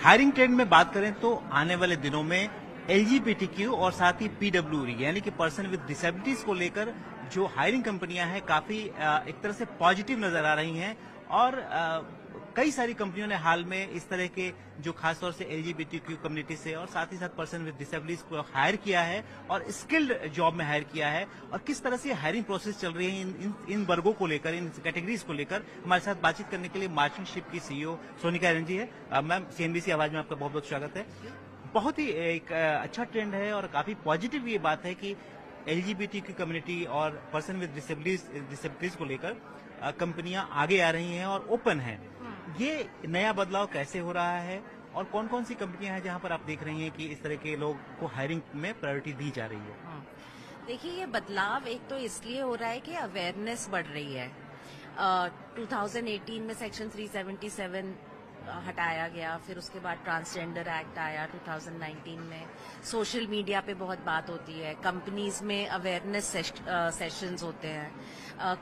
Hiring trend में बात करें तो आने वाले दिनों में एलजीबीटीक्यू और साथ ही पीडब्ल्यूडी यानी कि पर्सन विद डिसेबिलिटीज को लेकर जो हायरिंग कंपनियां हैं काफी एक तरह से पॉजिटिव नजर आ रही हैं और कई सारी कंपनियों ने हाल में इस तरह के जो खासतौर से एलजीबीटीक्यू कम्युनिटी से और साथ ही साथ पर्सन विद डिसेबिलिटीज को हायर किया है और स्किल्ड जॉब में हायर किया है। और किस तरह से हायरिंग प्रोसेस चल रही है इन वर्गों को लेकर, इन कैटेगरीज को लेकर हमारे साथ बातचीत करने के लिए मार्चिंग शिप की सीईओ सोनिका एरन जी है। मैम, सीएनबीसी आवाज में आपका बहुत बहुत स्वागत है। बहुत ही एक अच्छा ट्रेंड है और काफी पॉजिटिव ये बात है कि एलजीबीटीक्यू कम्युनिटी और पर्सन विद डिसेबिलिटीज को लेकर कंपनियां आगे आ रही हैं और ओपन हैं। ये नया बदलाव कैसे हो रहा है और कौन कौन सी कंपनियां हैं जहां पर आप देख रही हैं कि इस तरह के लोग को हायरिंग में प्रायोरिटी दी जा रही है? देखिए, ये बदलाव एक तो इसलिए हो रहा है कि अवेयरनेस बढ़ रही है। 2018 में सेक्शन 377 हटाया गया, फिर उसके बाद ट्रांसजेंडर एक्ट आया 2019 में। सोशल मीडिया पे बहुत बात होती है, कंपनीज में अवेयरनेस सेशंस होते हैं,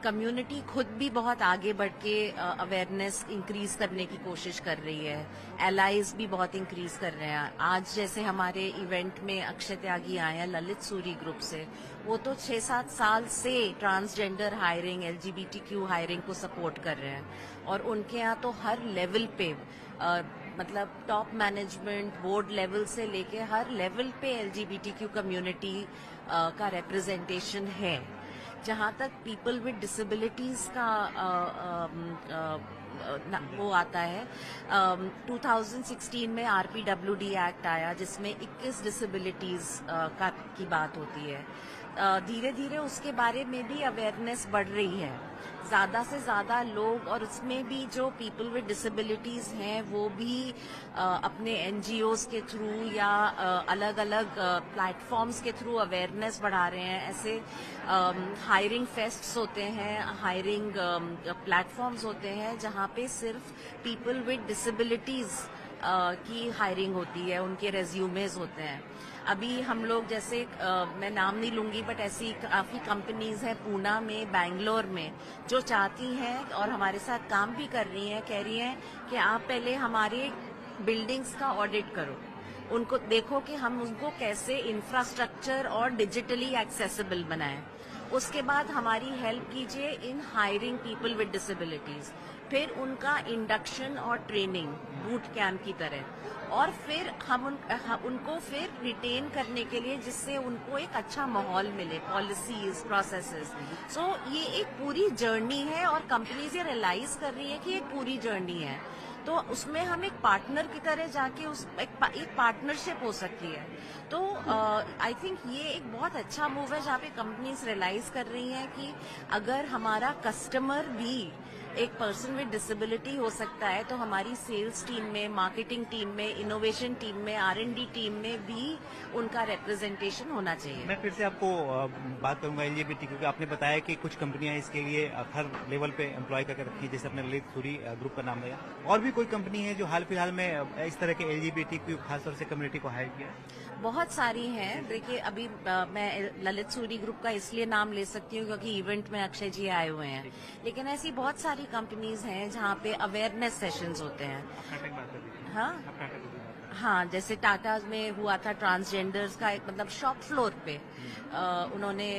कम्युनिटी खुद भी बहुत आगे बढ़ के अवेयरनेस इंक्रीज करने की कोशिश कर रही है, एलाइज भी बहुत इंक्रीज कर रहे हैं। आज जैसे हमारे इवेंट में अक्षय त्यागी आए हैं ललित सूरी ग्रुप से, वो तो 6-7 साल से ट्रांसजेंडर हायरिंग, एलजीबीटीक्यू हायरिंग को सपोर्ट कर रहे हैं और उनके यहाँ तो हर लेवल पे मतलब टॉप मैनेजमेंट, बोर्ड लेवल से लेके हर लेवल पे एलजीबीटीक्यू कम्युनिटी का रिप्रेजेंटेशन है। जहाँ तक पीपल विद डिसेबिलिटीज का वो आता है, 2016 में आरपीडब्ल्यूडी एक्ट आया जिसमें 21 डिसेबिलिटीज की बात होती है। धीरे धीरे उसके बारे में भी अवेयरनेस बढ़ रही है, ज्यादा से ज्यादा लोग, और उसमें भी जो पीपल विद डिसेबिलिटीज हैं वो भी अपने एनजीओज के थ्रू या अलग अलग प्लेटफॉर्म्स के थ्रू अवेयरनेस बढ़ा रहे हैं। ऐसे हायरिंग फेस्ट्स होते हैं, हायरिंग प्लेटफॉर्म्स होते हैं जहाँ पे सिर्फ पीपल विद डिसेबिलिटीज की हायरिंग होती है, उनके रेज्यूमेज होते हैं। अभी हम लोग जैसे मैं नाम नहीं लूंगी बट ऐसी काफी कंपनीज हैं पूना में, बैंगलोर में, जो चाहती हैं और हमारे साथ काम भी कर रही हैं, कह रही हैं कि आप पहले हमारे बिल्डिंग्स का ऑडिट करो, उनको देखो कि हम उनको कैसे इंफ्रास्ट्रक्चर और डिजिटली एक्सेसिबल बनाएं, उसके बाद हमारी हेल्प कीजिए इन हायरिंग पीपल विद डिसेबिलिटीज, फिर उनका इंडक्शन और ट्रेनिंग बूट कैंप की तरह, और फिर हम उनको फिर रिटेन करने के लिए जिससे उनको एक अच्छा माहौल मिले, पॉलिसीज, प्रोसेसेस। सो ये एक पूरी जर्नी है और कंपनीज ये रियलाइज कर रही है कि एक पूरी जर्नी है, तो उसमें हम एक पार्टनर की तरह जाके एक पार्टनरशिप हो सकती है। तो आई थिंक ये एक बहुत अच्छा मूव है जहाँ पे कंपनीज रियलाइज कर रही हैं कि अगर हमारा कस्टमर भी एक पर्सन विद डिसेबिलिटी हो सकता है तो हमारी सेल्स टीम में, मार्केटिंग टीम में, इनोवेशन टीम में, R&D टीम में भी उनका रिप्रेजेंटेशन होना चाहिए। मैं फिर से आपको बात करूंगा एलजीबीटी, क्योंकि आपने बताया कि कुछ कंपनियां इसके लिए हर लेवल पे एम्प्लॉय करके रखी, जैसे अपने ललित सूरी ग्रुप का नाम लिया, और भी कोई कंपनी है जो हाल फिलहाल में इस तरह के एलजीबीटी खासतौर से कम्युनिटी को हायर किया? बहुत सारी हैं। देखिए, अभी मैं ललित सूरी ग्रुप का इसलिए नाम ले सकती हूँ क्योंकि इवेंट में अक्षय जी आए हुए हैं, लेकिन ऐसी बहुत सारी कंपनीज हैं जहाँ पे अवेयरनेस सेशंस होते हैं। हाँ, जैसे टाटा में हुआ था ट्रांसजेंडर्स का, एक मतलब शॉप फ्लोर पे उन्होंने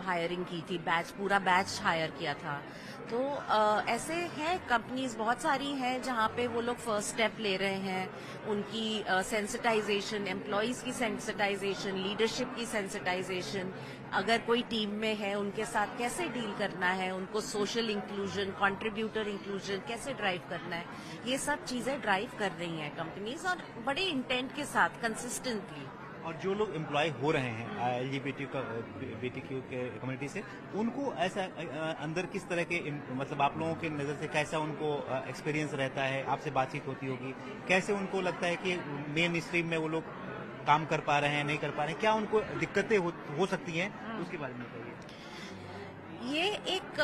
हायरिंग की थी, पूरा बैच हायर किया था। तो ऐसे हैं कंपनीज बहुत सारी हैं जहाँ पे वो लोग फर्स्ट स्टेप ले रहे हैं, उनकी सेंसिटाइजेशन, एम्प्लॉयज की सेंसिटाइजेशन, लीडरशिप की सेंसिटाइजेशन, अगर कोई टीम में है उनके साथ कैसे डील करना है, उनको सोशल इंक्लूजन, कंट्रीब्यूटर इंक्लूजन कैसे ड्राइव करना है, ये सब चीजें ड्राइव कर रही हैं कंपनीज और बड़े इंटेंट के साथ कंसिस्टेंटली। और जो लोग एम्प्लॉय हो रहे हैं एलजीबीटीक्यू के कम्युनिटी से, उनको ऐसा अंदर किस तरह के, मतलब आप लोगों की नज़र से कैसा उनको एक्सपीरियंस रहता है? आपसे बातचीत होती होगी, कैसे उनको लगता है कि मेन स्ट्रीम में वो लोग काम कर पा रहे हैं, नहीं कर पा रहे हैं, क्या उनको दिक्कतें हो सकती हैं, उसके बारे में बताइए। ये एक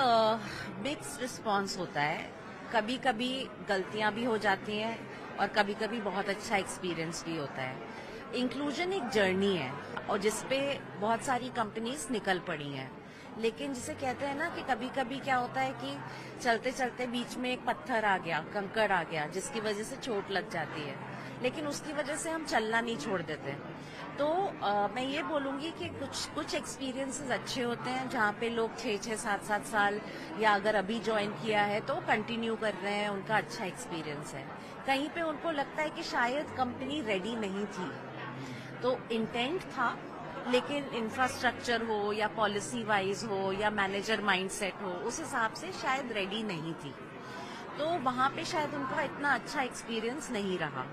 मिक्स रिस्पॉन्स होता है, कभी कभी गलतियां भी हो जाती हैं और कभी कभी बहुत अच्छा एक्सपीरियंस भी होता है। इंक्लूजन एक जर्नी है और जिसपे बहुत सारी कंपनीज निकल पड़ी हैं, लेकिन जिसे कहते हैं ना कि कभी कभी क्या होता है कि चलते चलते बीच में एक पत्थर आ गया, कंकड़ आ गया, जिसकी वजह से चोट लग जाती है। लेकिन उसकी वजह से हम चलना नहीं छोड़ देते। तो मैं ये बोलूंगी कि कुछ एक्सपीरियंसेस अच्छे होते हैं जहाँ पे लोग 6-6, 7-7 साल या अगर अभी ज्वाइन किया है तो कंटिन्यू कर रहे हैं, उनका अच्छा एक्सपीरियंस है। कहीं पे उनको लगता है कि शायद कंपनी रेडी नहीं थी, तो इंटेंट था लेकिन इंफ्रास्ट्रक्चर हो या पॉलिसी वाइज हो या मैनेजर माइंडसेट हो, उस हिसाब से शायद रेडी नहीं थी, तो वहाँ पे शायद उनका इतना अच्छा एक्सपीरियंस नहीं रहा।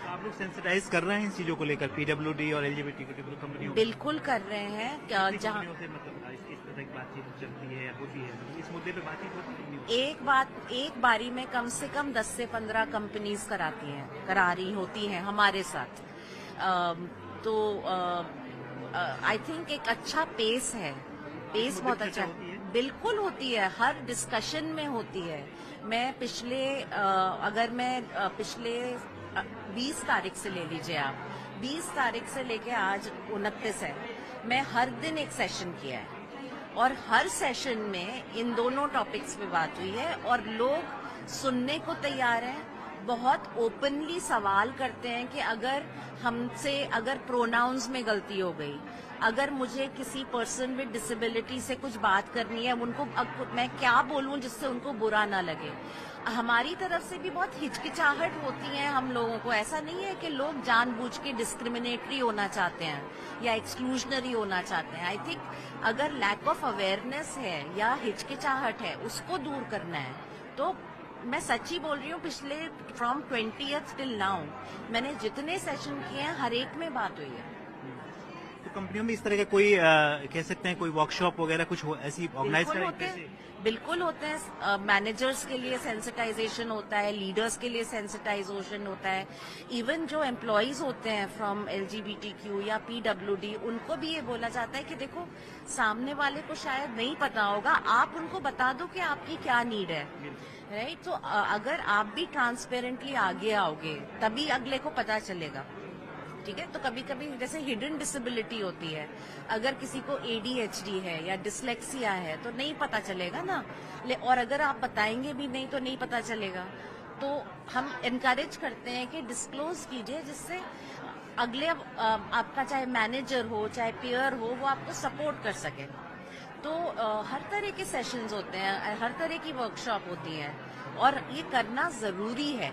आप लोग सेंसिटाइज कर रहे हैं इन चीजों को लेकर, पीडब्ल्यूडी और एलजीबीटीक्यू कंपनियों बिल्कुल कर रहे हैं, जहाँ मतलब इस तरह की बातचीत चलती है या होती है, इस मुद्दे पे बातचीत होती है नहीं होती? एक बारी में कम से कम 10 से 15 कंपनीज करा रही होती हैं हमारे साथ। तो आई थिंक एक अच्छा पेस है, पेस बहुत अच्छा है। बिल्कुल होती है, हर डिस्कशन में होती है। मैं अगर मैं पिछले 20 तारीख से ले लीजिए आप, 20 तारीख से लेके आज 29 है, मैं हर दिन एक सेशन किया है और हर सेशन में इन दोनों टॉपिक्स पे बात हुई है और लोग सुनने को तैयार हैं, बहुत ओपनली सवाल करते हैं कि अगर प्रोनाउंस में गलती हो गई, अगर मुझे किसी पर्सन विद डिसेबिलिटी से कुछ बात करनी है, उनको मैं क्या बोलूं जिससे उनको बुरा ना लगे। हमारी तरफ से भी बहुत हिचकिचाहट होती है हम लोगों को। ऐसा नहीं है कि लोग जानबूझ के डिस्क्रिमिनेटरी होना चाहते हैं या एक्सक्लूजनरी होना चाहते हैं। आई थिंक अगर लैक ऑफ अवेयरनेस है या हिचकिचाहट है, उसको दूर करना है। तो मैं सच्ची बोल रही हूँ, पिछले फ्रॉम 20th टिल नाउ मैंने जितने सेशन किए हैं हर एक में बात हुई है। तो कंपनियों में इस तरह का कोई कह सकते हैं कोई वर्कशॉप वगैरह कुछ ऑर्गेनाइज बिल्कुल होते हैं। मैनेजर्स के लिए सेंसिटाइजेशन होता है, लीडर्स के लिए सेंसिटाइजेशन होता है, इवन जो एम्प्लॉयज होते हैं फ्रॉम एलजीबीटीक्यू या पीडब्ल्यूडी, उनको भी ये बोला जाता है कि देखो सामने वाले को शायद नहीं पता होगा, आप उनको बता दो कि आपकी क्या नीड है, राइट। तो अगर आप भी ट्रांसपेरेंटली आगे आओगे तभी अगले को पता चलेगा, ठीक है। तो कभी कभी जैसे हिडन डिसेबिलिटी होती है, अगर किसी को एडीएचडी है या डिसलेक्सिया है तो नहीं पता चलेगा ना, और अगर आप बताएंगे भी नहीं तो नहीं पता चलेगा। तो हम एनकरेज करते हैं कि डिस्क्लोज कीजिए, जिससे अगले आपका चाहे मैनेजर हो चाहे पेयर हो, वो आपको सपोर्ट कर सके। तो हर तरह के सेशंस होते हैं, हर तरह की वर्कशॉप होती है और ये करना जरूरी है।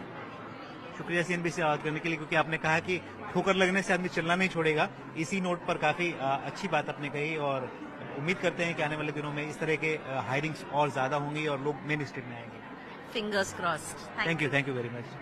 शुक्रिया सीएनबी से बात करने के लिए, क्योंकि आपने कहा कि ठोकर लगने से आदमी चलना नहीं छोड़ेगा। इसी नोट पर काफी अच्छी बात आपने कही और उम्मीद करते हैं कि आने वाले दिनों में इस तरह के हायरिंग्स और ज्यादा होंगी और लोग मेन स्ट्रीम में आएंगे। Fingers crossed. Thank you very much.